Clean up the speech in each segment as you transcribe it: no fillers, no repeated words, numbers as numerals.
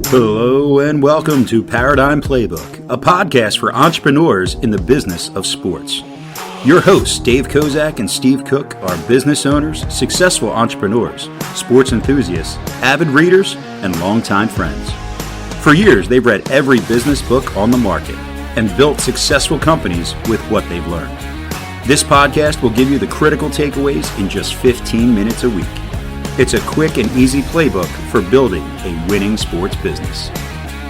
Hello and welcome to Paradigm Playbook, a podcast for entrepreneurs in the business of sports. Your hosts, Dave Kozak and Steve Cook, are business owners, successful entrepreneurs, sports enthusiasts, avid readers, and longtime friends. For years, they've read every business book on the market and built successful companies with what they've learned. This podcast will give you the critical takeaways in just 15 minutes a week. It's a quick and easy playbook for building a winning sports business.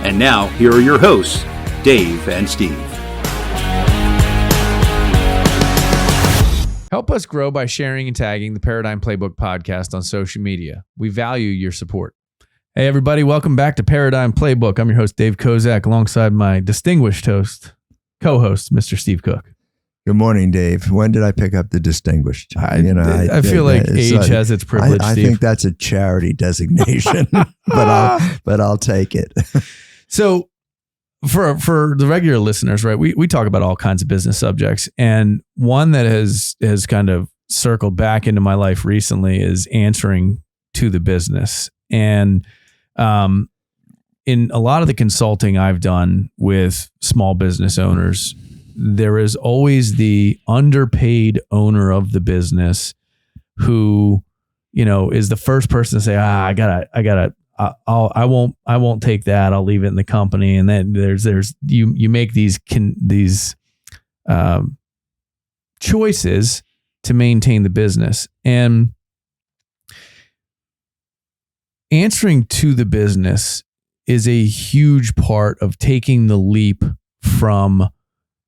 And now, here are your hosts, Dave and Steve. Help us grow by sharing and tagging the Paradigm Playbook podcast on social media. We value your support. Hey, everybody. Welcome back to Paradigm Playbook. I'm your host, Dave Kozak, alongside my distinguished co-host, Mr. Steve Cook. Good morning, Dave. When did I pick up the distinguished? I feel like age has its privilege, I Steve. think that's a charity designation, but I'll take it. So for the regular listeners, right, we talk about all kinds of business subjects. And one that has kind of circled back into my life recently is answering to the business. And in a lot of the consulting I've done with small business owners, there is always the underpaid owner of the business who, is the first person to say, I won't take that. I'll leave it in the company. And then you make these choices to maintain the business. And answering to the business is a huge part of taking the leap from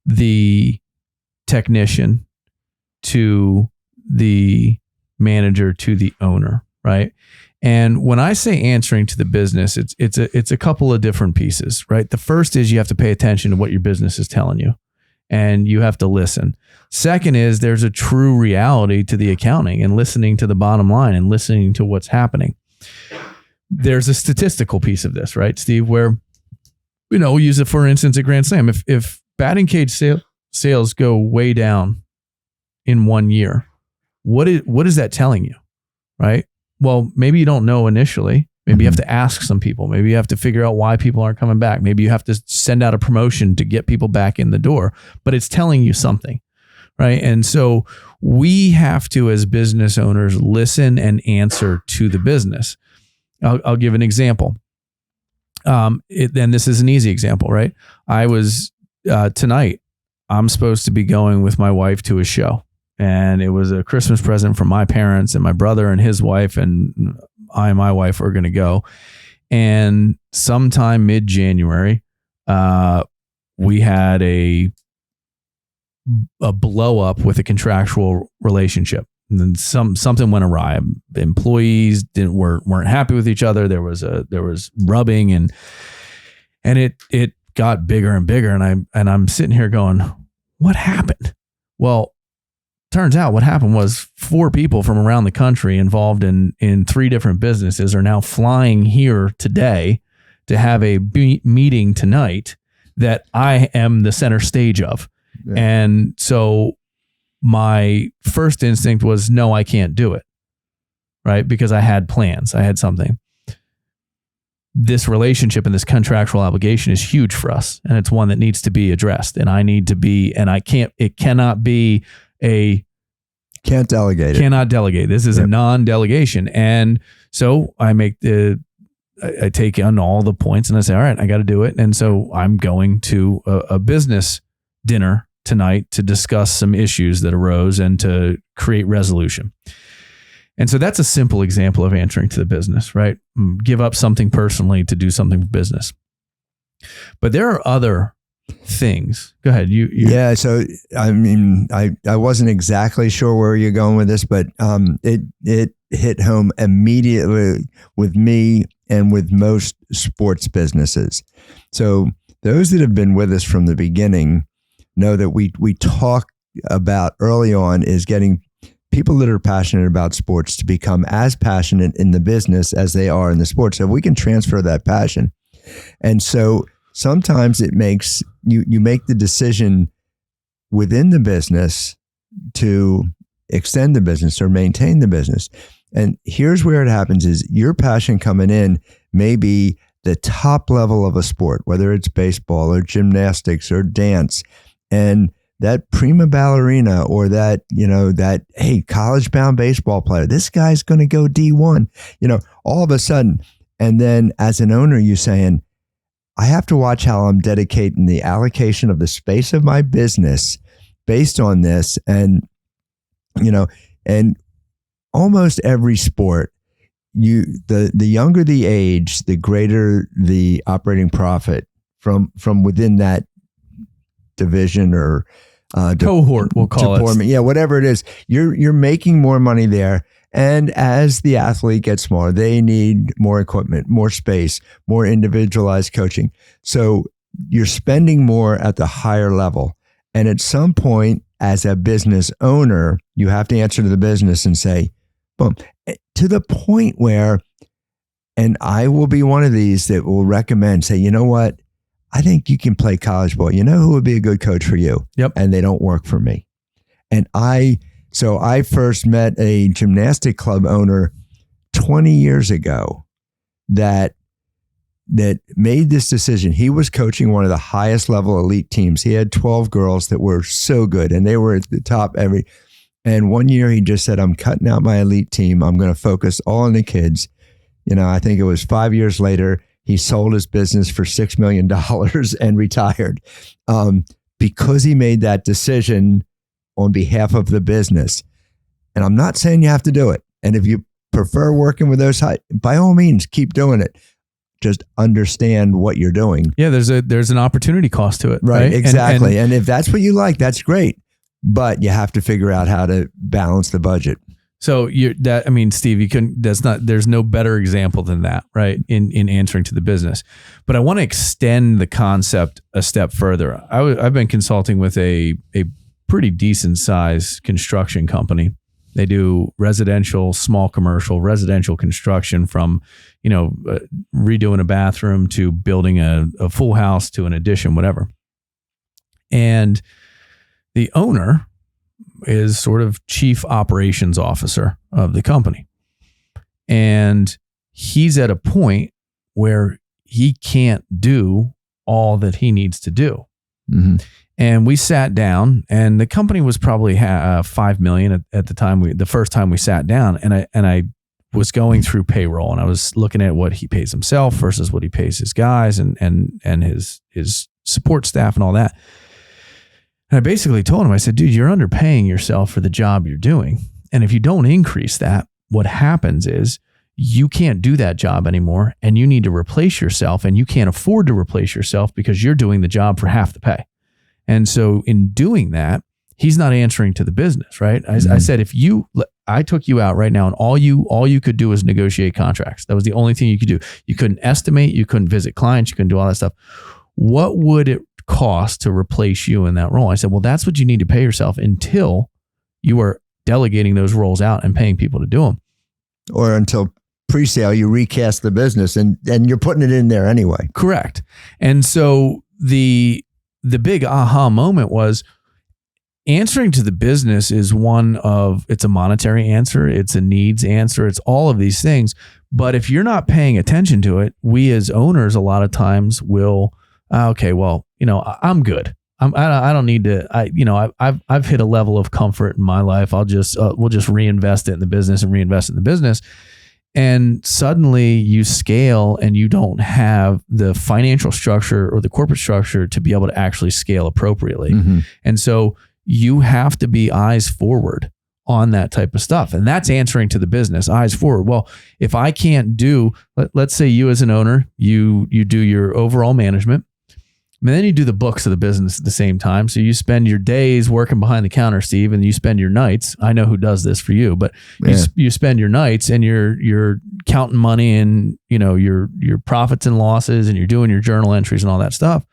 the technician to the manager to the owner, right? And when I say answering to the business, it's a couple of different pieces, right? The first is you have to pay attention to what your business is telling you, and you have to listen. Second is there's a true reality to the accounting and listening to the bottom line and listening to what's happening. There's a statistical piece of this, right, Steve, where, we'll use it for instance at Grand Slam. If batting cage sales go way down in 1 year, what is that telling you, right? Well, maybe you don't know initially. Maybe you have to ask some people. Maybe you have to figure out why people aren't coming back. Maybe you have to send out a promotion to get people back in the door, but it's telling you something, right? And so we have to, as business owners, listen and answer to the business. I'll give an example. And this is an easy example, right? I was tonight, I'm supposed to be going with my wife to a show, and it was a Christmas present from my parents, and my brother and his wife and I and my wife are going to go. And sometime mid-January, we had a blow up with a contractual relationship. And then something went awry. The employees weren't happy with each other. There was rubbing and it got bigger and bigger. And I'm sitting here going, what happened? Well, turns out what happened was 4 people from around the country involved in 3 different businesses are now flying here today to have a meeting tonight that I am the center stage of. Yeah. And so my first instinct was, no, I can't do it, right? Because I had plans. I had something. This relationship and this contractual obligation is huge for us, and it's one that needs to be addressed. And I need to be, and it cannot be Can't delegate it. Cannot delegate. This is a non-delegation. And so I take on all the points and I say, all right, I got to do it. And so I'm going to a business dinner tonight to discuss some issues that arose and to create resolution. And so that's a simple example of answering to the business, right? Give up something personally to do something for business. But there are other things. Go ahead. Yeah. So, I mean, I wasn't exactly sure where you're going with this, but it hit home immediately with me and with most sports businesses. So those that have been with us from the beginning know that we talk about early on is getting people that are passionate about sports to become as passionate in the business as they are in the sports. So we can transfer that passion. And so sometimes it makes you make the decision within the business to extend the business or maintain the business. And here's where it happens is your passion coming in may be the top level of a sport, whether it's baseball or gymnastics or dance, and that prima ballerina or that, hey, college bound baseball player, this guy's going to go D1, all of a sudden. And then as an owner, you're saying, I have to watch how I'm dedicating the allocation of the space of my business based on this. And, and almost every sport, the younger the age, the greater the operating profit from within that division or cohort, we'll call it. Yeah, whatever it is, you're making more money there. And as the athlete gets smaller, they need more equipment, more space, more individualized coaching. So you're spending more at the higher level. And at some point, as a business owner, you have to answer to the business and say, boom, to the point where, and I will be one of these that will recommend, say, you know what? I think you can play college ball. You know who would be a good coach for you? Yep. And they don't work for me. And I first met a gymnastic club owner 20 years ago that made this decision. He was coaching one of the highest level elite teams. He had 12 girls that were so good and they were at the top and one year he just said, I'm cutting out my elite team. I'm going to focus all on the kids. I think it was 5 years later, he sold his business for $6 million and retired because he made that decision on behalf of the business. And I'm not saying you have to do it. And if you prefer working with those, by all means, keep doing it. Just understand what you're doing. Yeah, there's an opportunity cost to it. Right? Exactly. And if that's what you like, that's great. But you have to figure out how to balance the budget. So Steve, there's no better example than that, right? In answering to the business. But I want to extend the concept a step further. I've been consulting with a pretty decent sized construction company. They do residential, small commercial, residential construction from, redoing a bathroom to building a full house to an addition, whatever. And the owner is sort of chief operations officer of the company. And he's at a point where he can't do all that he needs to do. Mm-hmm. And we sat down, and the company was probably $5 million at the time. The first time we sat down, and I was going through payroll, and I was looking at what he pays himself versus what he pays his guys and his support staff and all that. And I basically told him, I said, dude, you're underpaying yourself for the job you're doing. And if you don't increase that, what happens is you can't do that job anymore, and you need to replace yourself, and you can't afford to replace yourself because you're doing the job for half the pay. And so in doing that, he's not answering to the business, right? I said, I took you out right now, and all you could do was negotiate contracts. That was the only thing you could do. You couldn't estimate, you couldn't visit clients, you couldn't do all that stuff. What would it cost to replace you in that role? I said, well, that's what you need to pay yourself until you are delegating those roles out and paying people to do them. Or until pre-sale, you recast the business and you're putting it in there anyway. Correct. And so the big aha moment was answering to the business is it's a monetary answer. It's a needs answer. It's all of these things. But if you're not paying attention to it, we as owners, a lot of times will, okay, well, I'm good. I don't need to, I've hit a level of comfort in my life. We'll just reinvest it in the business and reinvest in the business. And suddenly you scale and you don't have the financial structure or the corporate structure to be able to actually scale appropriately. Mm-hmm. And so you have to be eyes forward on that type of stuff. And that's answering to the business, eyes forward. Well, if I can't do, let's say you as an owner, you do your overall management, and then you do the books of the business at the same time. So you spend your days working behind the counter, Steve, and you spend your nights. I know who does this for you, but you spend your nights and you're counting money and your profits and losses, and you're doing your journal entries and all that stuff.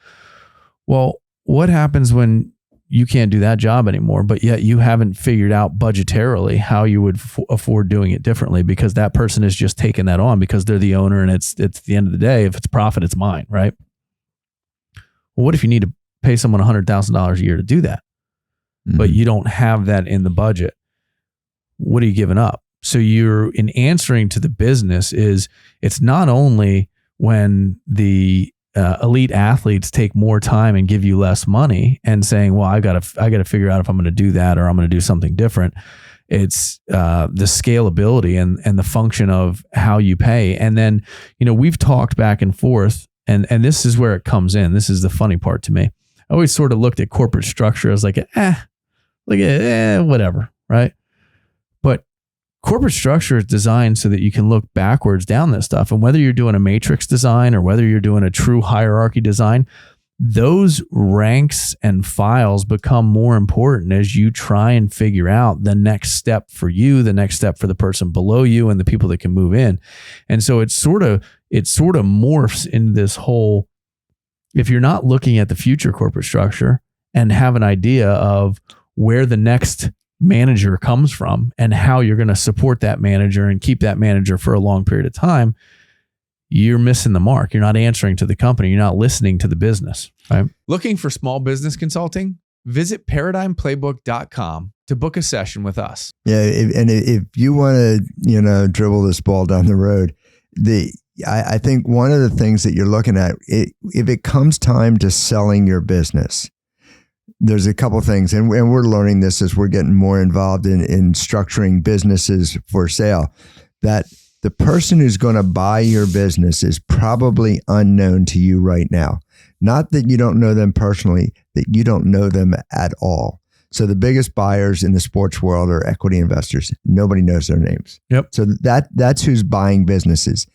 Well, what happens when you can't do that job anymore, but yet you haven't figured out budgetarily how you would afford doing it differently, because that person is just taking that on because they're the owner, and it's the end of the day, if it's profit, it's mine, right? Well, what if you need to pay someone $100,000 a year to do that, but you don't have that in the budget? What are you giving up? So you're in answering to the business it's not only when the elite athletes take more time and give you less money and saying, well, I got to figure out if I'm going to do that or I'm going to do something different. It's the scalability and the function of how you pay. And then, we've talked back and forth, and this is where it comes in. This is the funny part to me. I always sort of looked at corporate structure as like, whatever, right? But corporate structure is designed so that you can look backwards down this stuff. And whether you're doing a matrix design or whether you're doing a true hierarchy design, those ranks and files become more important as you try and figure out the next step for you, the next step for the person below you, and the people that can move in. And so it sort of morphs into this whole, if you're not looking at the future corporate structure and have an idea of where the next manager comes from and how you're going to support that manager and keep that manager for a long period of time, you're missing the mark. You're not answering to the company. You're not listening to the business. Right? Looking for small business consulting? Visit ParadigmPlaybook.com to book a session with us. Yeah, and if you want to, dribble this ball down the road, I think one of the things that you're looking at, if it comes time to selling your business, there's a couple things, and we're learning this as we're getting more involved in structuring businesses for sale, that the person who's going to buy your business is probably unknown to you right now. Not that you don't know them personally, that you don't know them at all. So the biggest buyers in the sports world are equity investors. Nobody knows their names. Yep. So that's who's buying businesses.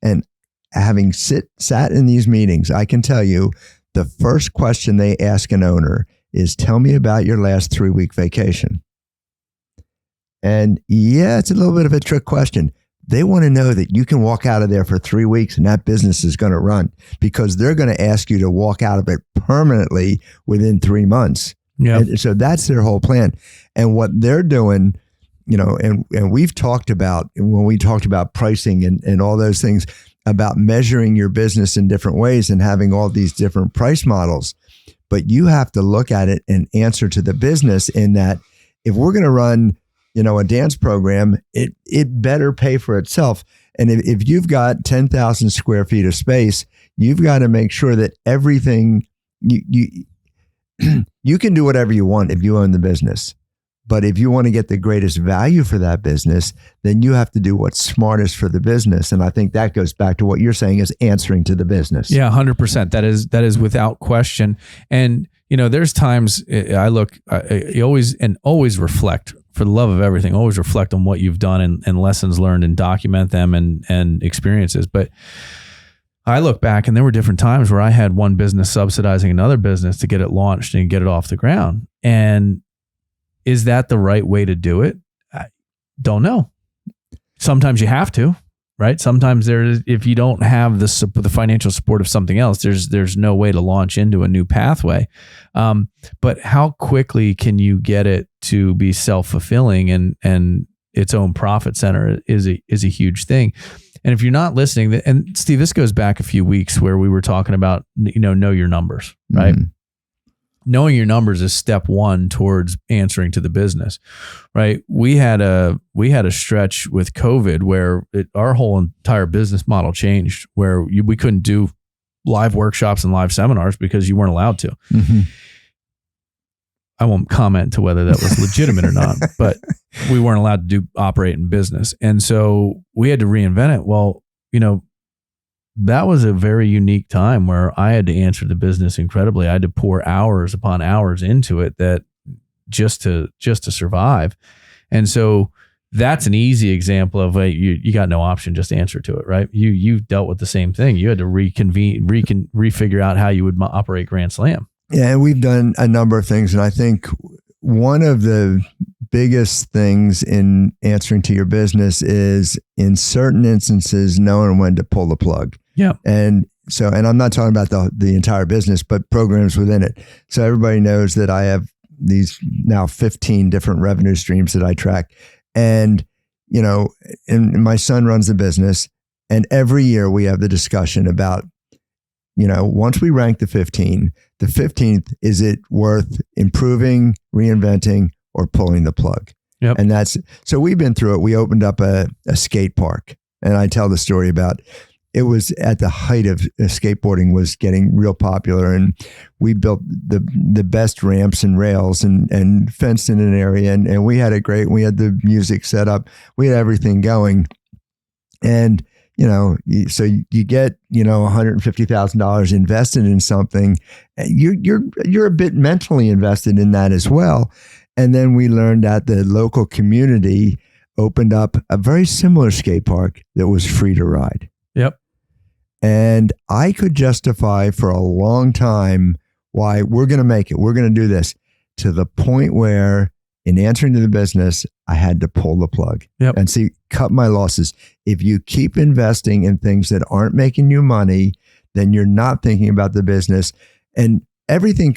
And having sat in these meetings, I can tell you the first question they ask an owner is, tell me about your last 3-week vacation. And yeah, it's a little bit of a trick question. They want to know that you can walk out of there for 3 weeks and that business is going to run, because they're going to ask you to walk out of it permanently within 3 months. Yeah. So that's their whole plan. And what they're doing, and we've talked about, when we talked about pricing and all those things, about measuring your business in different ways and having all these different price models. But you have to look at it and answer to the business in that if we're going to run, a dance program, it better pay for itself. And if you've got 10,000 square feet of space, you've got to make sure that everything, you can do whatever you want if you own the business. But if you want to get the greatest value for that business, then you have to do what's smartest for the business. And I think that goes back to what you're saying is answering to the business. Yeah, 100%. That is without question. And, there's times I always reflect, for the love of everything, always reflect on what you've done and lessons learned and document them and experiences. But I look back and there were different times where I had one business subsidizing another business to get it launched and get it off the ground. And is that the right way to do it? I don't know. Sometimes you have to, right? Sometimes if you don't have the financial support of something else, there's no way to launch into a new pathway. But how quickly can you get it to be self-fulfilling and its own profit center is a huge thing. And if you're not listening, and Steve, this goes back a few weeks where we were talking about, know your numbers, right? Mm-hmm. Knowing your numbers is step one towards answering to the business, right? We had a stretch with COVID where our whole entire business model changed, where we couldn't do live workshops and live seminars because you weren't allowed to. Mm-hmm. I won't comment to whether that was legitimate or not, but we weren't allowed to operate in business. And so we had to reinvent it. Well, that was a very unique time where I had to answer the business incredibly. I had to pour hours upon hours into it that just to survive. And so that's an easy example of you got no option, just answer to it, right? You've dealt with the same thing. You had to refigure out how you would operate Grand Slam. Yeah, and we've done a number of things. And I think one of the biggest things in answering to your business is, in certain instances, knowing when to pull the plug. Yeah. And I'm not talking about the entire business, but programs within it. So everybody knows that I have these now 15 different revenue streams that I track. And, and my son runs the business. And every year we have the discussion about, once we rank the 15th, is it worth improving, reinventing, or pulling the plug? Yep. And so we've been through it. We opened up a skate park, and I tell the story about it was at the height of skateboarding was getting real popular, and we built the best ramps and rails and fenced in an area, and we had we had the music set up, we had everything going, and so you get $150,000 invested in something, you're a bit mentally invested in that as well. And then we learned that the local community opened up a very similar skate park that was free to ride. Yep. And I could justify for a long time why we're going to make it. We're going to do this, to the point where in answering to the business, I had to pull the plug and cut my losses. If you keep investing in things that aren't making you money, then you're not thinking about the business. And everything,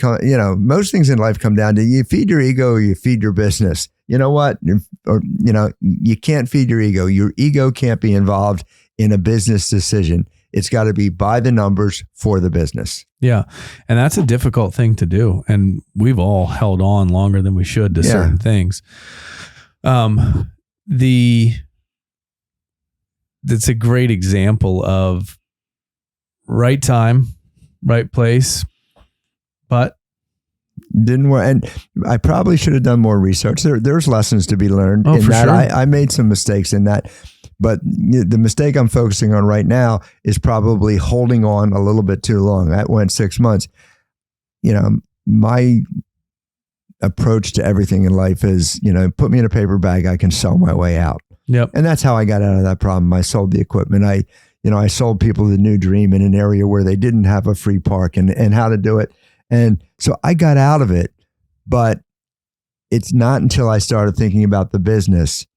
most things in life come down to you feed your ego or you feed your business. You know what? Or, you can't feed your ego. Your ego can't be involved in a business decision. It's got to be by the numbers for the business. Yeah. And that's a difficult thing to do. And we've all held on longer than we should to certain things. That's a great example of right time, right place, but didn't work. And I probably should have done more research. There's lessons to be learned in that. Sure. I made some mistakes in that. But the mistake I'm focusing on right now is probably holding on a little bit too long. That went 6 months. My approach to everything in life is, put me in a paper bag, I can sell my way out. Yep. And that's how I got out of that problem. I sold the equipment. I sold people the new dream in an area where they didn't have a free park and how to do it. And so I got out of it, but it's not until I started thinking about the business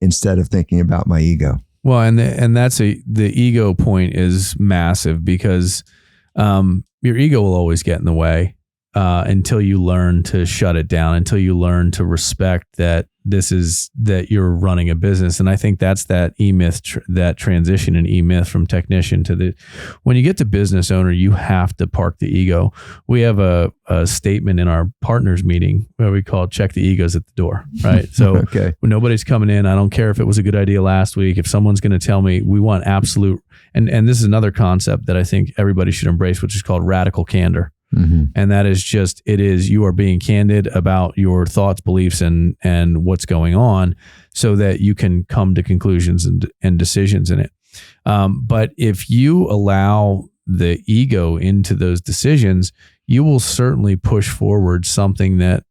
instead of thinking about my ego. Well, and that's the ego point is massive, because your ego will always get in the way until you learn to shut it down, until you learn to respect that that you're running a business. And I think that's that E-Myth, that transition in E-Myth from technician to when you get to business owner, you have to park the ego. We have a statement in our partners meeting where we call check the egos at the door, right? So when nobody's coming in, I don't care if it was a good idea last week. If someone's going to tell me, we want absolute, and this is another concept that I think everybody should embrace, which is called radical candor. Mm-hmm. And that is just, you are being candid about your thoughts, beliefs, and what's going on so that you can come to conclusions and decisions in it. But if you allow the ego into those decisions, you will certainly push forward something that,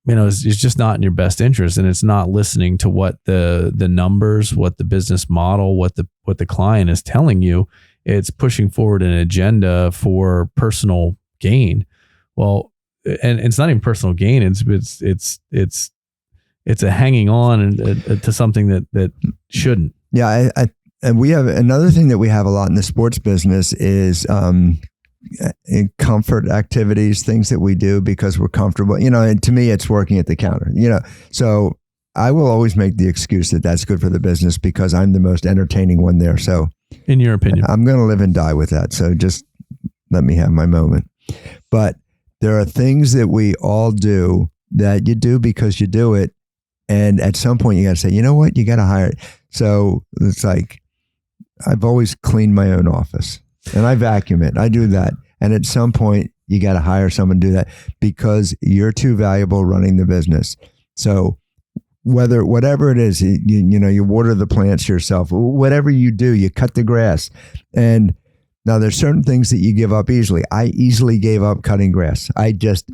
is just not in your best interest. And it's not listening to what the numbers, what the business model, what the client is telling you. It's pushing forward an agenda for personal gain. Well, and it's not even personal gain. It's a hanging on to something that shouldn't. Yeah, and we have another thing that we have a lot in the sports business is comfort activities, things that we do because we're comfortable. And to me, it's working at the counter. So I will always make the excuse that that's good for the business because I'm the most entertaining one there. So, in your opinion, I'm going to live and die with that. So just let me have my moment. But there are things that we all do that you do because you do it. And at some point you got to say, you know what, you got to hire it. So it's like, I've always cleaned my own office and I vacuum it. I do that. And at some point you got to hire someone to do that because you're too valuable running the business. So whatever it is, you water the plants yourself, whatever you do, you cut the grass. And now there's certain things that you give up easily. I easily gave up cutting grass. I just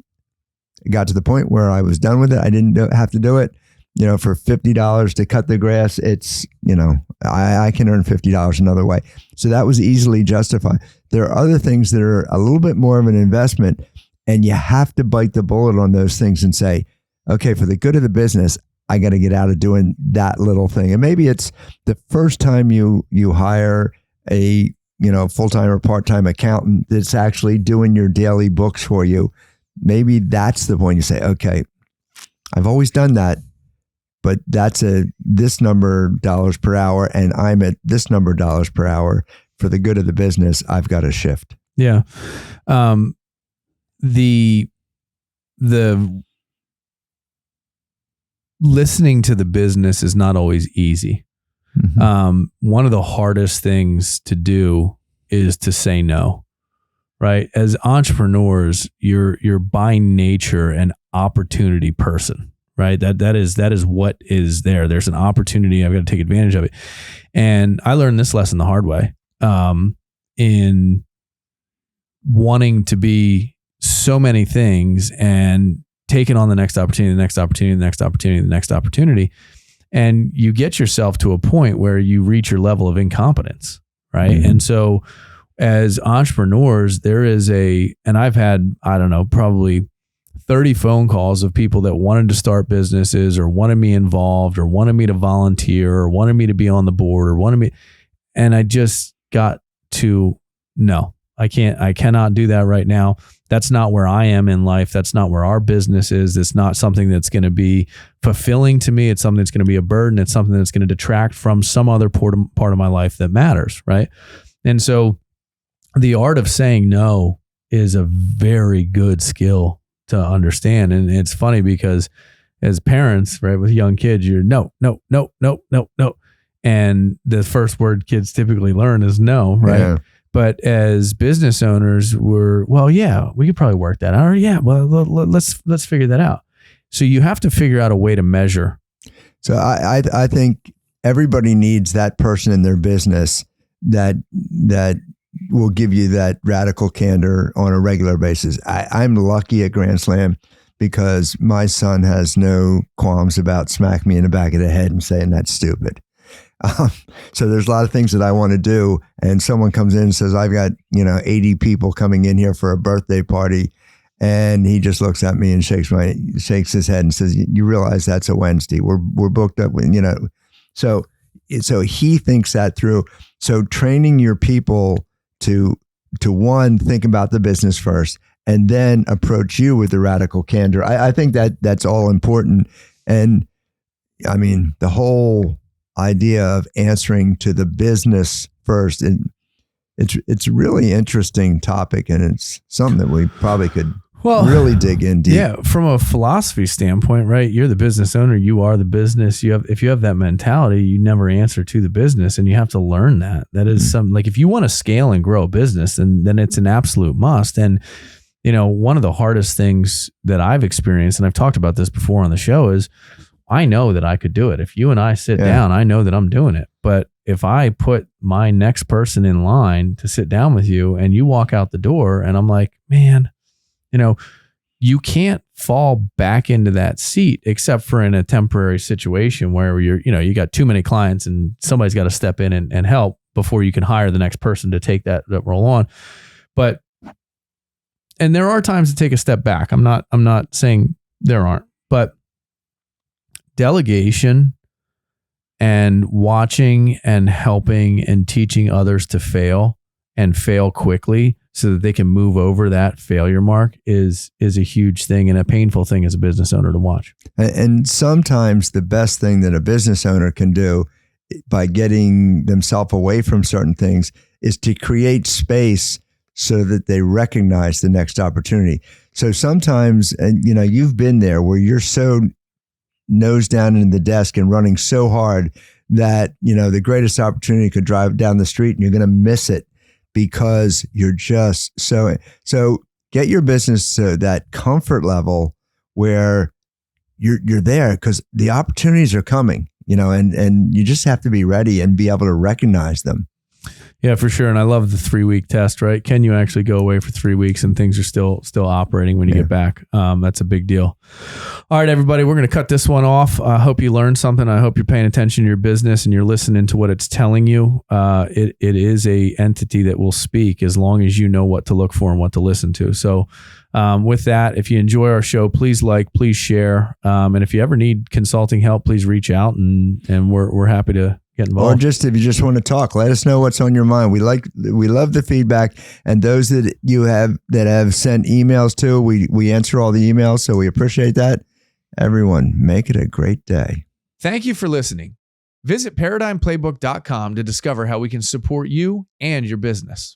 got to the point where I was done with it. I didn't have to do it. For $50 to cut the grass, it's, I can earn $50 another way. So that was easily justified. There are other things that are a little bit more of an investment, and you have to bite the bullet on those things and say, okay, for the good of the business, I got to get out of doing that little thing. And maybe it's the first time you hire a, full-time or part-time accountant that's actually doing your daily books for you. Maybe that's the point you say, okay, I've always done that, but that's this number dollars per hour and I'm at this number dollars per hour. For the good of the business, I've got to shift. Yeah. The listening to the business is not always easy. One of the hardest things to do is to say no, right? As entrepreneurs, you're by nature an opportunity person, right? That is what is there. There's an opportunity. I've got to take advantage of it. And I learned this lesson the hard way, in wanting to be so many things and taking on the next opportunity, the next opportunity, the next opportunity, the next opportunity. And you get yourself to a point where you reach your level of incompetence, right? Mm-hmm. And so as entrepreneurs, and I've had, I don't know, probably 30 phone calls of people that wanted to start businesses or wanted me involved or wanted me to volunteer or wanted me to be on the board and I just got to, no, I cannot do that right now. That's not where I am in life. That's not where our business is. It's not something that's going to be fulfilling to me. It's something that's going to be a burden. It's something that's going to detract from some other part of my life that matters, right? And so the art of saying no is a very good skill to understand. And it's funny because as parents, right, with young kids, you're no. And the first word kids typically learn is no, right? Yeah. But as business owners, we could probably work that out. Or let's figure that out. So you have to figure out a way to measure. So I think everybody needs that person in their business that will give you that radical candor on a regular basis. I'm lucky at Grand Slam because my son has no qualms about smacking me in the back of the head and saying that's stupid. So there's a lot of things that I want to do, and someone comes in and says, I've got 80 people coming in here for a birthday party, and he just looks at me and shakes his head and says, you realize that's a Wednesday, we're booked up, so he thinks that through. So training your people to one, think about the business first and then approach you with the radical candor. I think that's all important. And I mean, the whole idea of answering to the business first, and it's a really interesting topic, and it's something that we probably could really dig in deep. Yeah, from a philosophy standpoint, right? You're the business owner, you are the business. If you have that mentality, you never answer to the business, and you have to learn that. That is something, like, if you want to scale and grow a business, then it's an absolute must. And one of the hardest things that I've experienced, and I've talked about this before on the show, is I know that I could do it. If you and I sit down, I know that I'm doing it. But if I put my next person in line to sit down with you and you walk out the door and I'm like, man, you can't fall back into that seat except for in a temporary situation where you got too many clients and somebody's got to step in and help before you can hire the next person to take that role on. And there are times to take a step back. I'm not saying there aren't, but delegation and watching and helping and teaching others to fail and fail quickly so that they can move over that failure mark is a huge thing and a painful thing as a business owner to watch. And sometimes the best thing that a business owner can do by getting themselves away from certain things is to create space so that they recognize the next opportunity. So sometimes, you've been there where you're so nose down in the desk and running so hard that, the greatest opportunity could drive down the street and you're going to miss it because you're just so get your business to that comfort level where you're there because the opportunities are coming, and you just have to be ready and be able to recognize them. Yeah, for sure. And I love the 3-week test, right? Can you actually go away for 3 weeks and things are still operating when you get back? That's a big deal. All right, everybody, we're going to cut this one off. I hope you learned something. I hope you're paying attention to your business and you're listening to what it's telling you. It is a entity that will speak as long as you know what to look for and what to listen to. So with that, if you enjoy our show, please please share. And if you ever need consulting help, please reach out and we're happy to get involved. Or just if you just want to talk, let us know what's on your mind. We love the feedback, and those that have sent emails to, we answer all the emails, so we appreciate that. Everyone, make it a great day. Thank you for listening. Visit ParadigmPlaybook.com to discover how we can support you and your business.